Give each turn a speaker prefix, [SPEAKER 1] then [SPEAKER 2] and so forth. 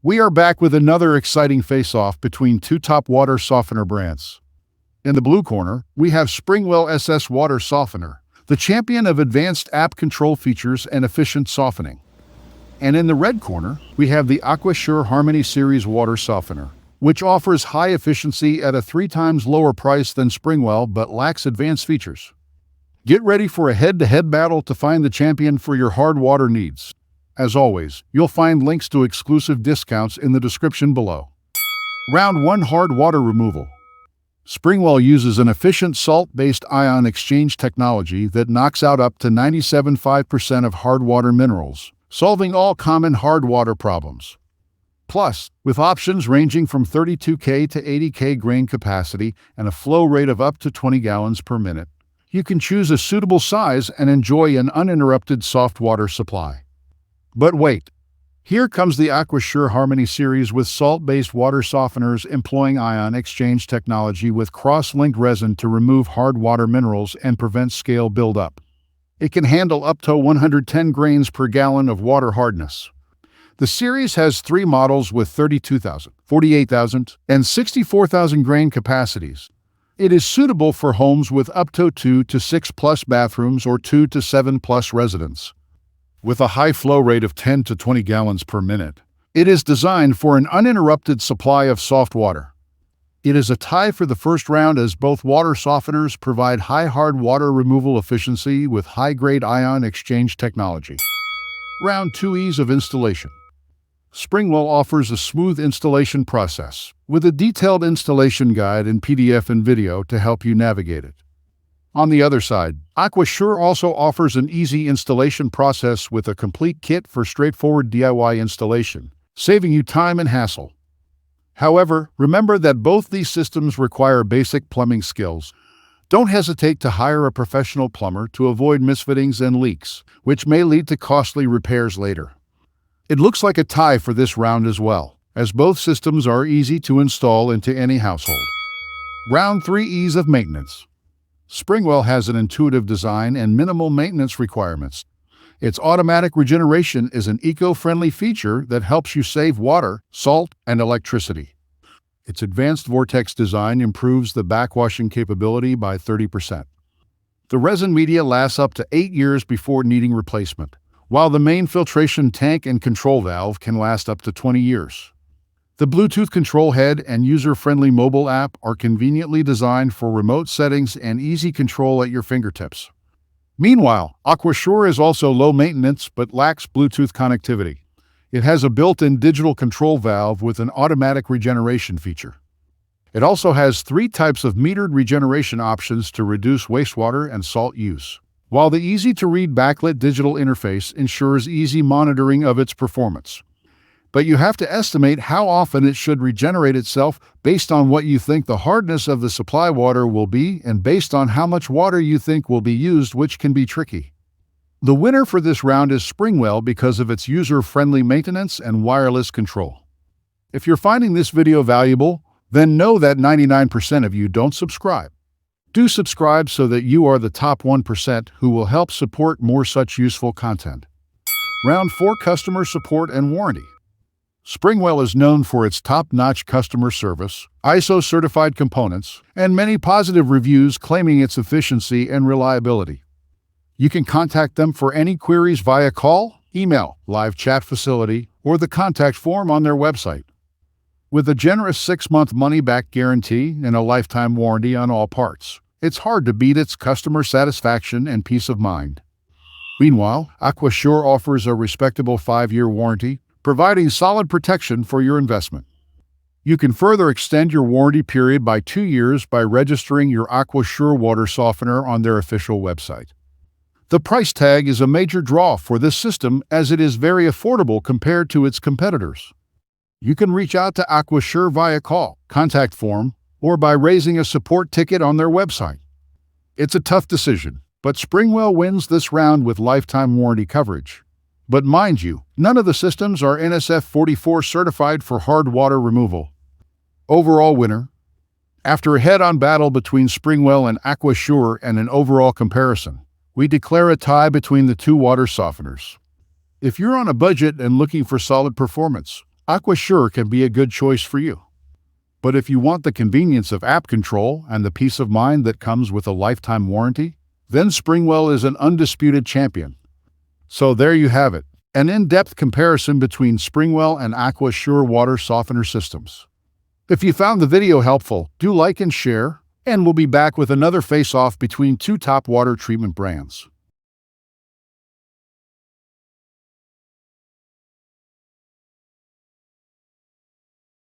[SPEAKER 1] We are back with another exciting face-off between two top water softener brands. In the blue corner, we have SpringWell SS Water Softener, the champion of advanced app control features and efficient softening. And in the red corner, we have the Aquasure Harmony Series Water Softener, which offers high efficiency at a 3 times lower price than SpringWell but lacks advanced features. Get ready for a head-to-head battle to find the champion for your hard water needs. As always, you'll find links to exclusive discounts in the description below. Round 1: Hard Water Removal. SpringWell uses an efficient salt-based ion exchange technology that knocks out up to 97.5% of hard water minerals, solving all common hard water problems. Plus, with options ranging from 32K to 80K grain capacity and a flow rate of up to 20 gallons per minute, you can choose a suitable size and enjoy an uninterrupted soft water supply. But wait, here comes the Aquasure Harmony Series with salt-based water softeners employing ion exchange technology with cross-linked resin to remove hard water minerals and prevent scale buildup. It can handle up to 110 grains per gallon of water hardness. The series has 3 models with 32,000, 48,000, and 64,000 grain capacities. It is suitable for homes with up to 2 to 6 plus bathrooms or 2 to 7 plus residents. With a high flow rate of 10 to 20 gallons per minute, it is designed for an uninterrupted supply of soft water. It is a tie for the first round as both water softeners provide high hard water removal efficiency with high-grade ion exchange technology. Round 2: Ease of installation. SpringWell offers a smooth installation process, with a detailed installation guide in PDF and video to help you navigate it. On the other side, Aquasure also offers an easy installation process with a complete kit for straightforward DIY installation, saving you time and hassle. However, remember that both these systems require basic plumbing skills. Don't hesitate to hire a professional plumber to avoid misfittings and leaks, which may lead to costly repairs later. It looks like a tie for this round as well, as both systems are easy to install into any household. Round 3: Ease of maintenance. SpringWell has an intuitive design and minimal maintenance requirements. Its automatic regeneration is an eco-friendly feature that helps you save water, salt, and electricity. Its advanced vortex design improves the backwashing capability by 30%. The resin media lasts up to 8 years before needing replacement, while the main filtration tank and control valve can last up to 20 years. The Bluetooth control head and user-friendly mobile app are conveniently designed for remote settings and easy control at your fingertips. Meanwhile, Aquasure is also low maintenance but lacks Bluetooth connectivity. It has a built-in digital control valve with an automatic regeneration feature. It also has 3 types of metered regeneration options to reduce wastewater and salt use, while the easy-to-read backlit digital interface ensures easy monitoring of its performance. But you have to estimate how often it should regenerate itself based on what you think the hardness of the supply water will be and based on how much water you think will be used, which can be tricky. The winner for this round is SpringWell because of its user-friendly maintenance and wireless control. If you're finding this video valuable, then know that 99% of you don't subscribe. Do subscribe so that you are the top 1% who will help support more such useful content. Round 4: Customer Support and Warranty. SpringWell is known for its top-notch customer service, ISO-certified components, and many positive reviews claiming its efficiency and reliability. You can contact them for any queries via call, email, live chat facility, or the contact form on their website. With a generous 6-month money-back guarantee and a lifetime warranty on all parts, it's hard to beat its customer satisfaction and peace of mind. Meanwhile, Aquasure offers a respectable 5-year warranty, providing solid protection for your investment. You can further extend your warranty period by 2 years by registering your Aquasure water softener on their official website. The price tag is a major draw for this system as it is very affordable compared to its competitors. You can reach out to Aquasure via call, contact form, or by raising a support ticket on their website. It's a tough decision, but SpringWell wins this round with lifetime warranty coverage. But mind you, none of the systems are NSF 44 certified for hard water removal. Overall winner. After a head-on battle between SpringWell and Aquasure and an overall comparison, we declare a tie between the two water softeners. If you're on a budget and looking for solid performance, Aquasure can be a good choice for you. But if you want the convenience of app control and the peace of mind that comes with a lifetime warranty, then SpringWell is an undisputed champion. So there you have it, an in-depth comparison between SpringWell and Aquasure water softener systems. If you found the video helpful, do like and share, and we'll be back with another face-off between two top water treatment brands.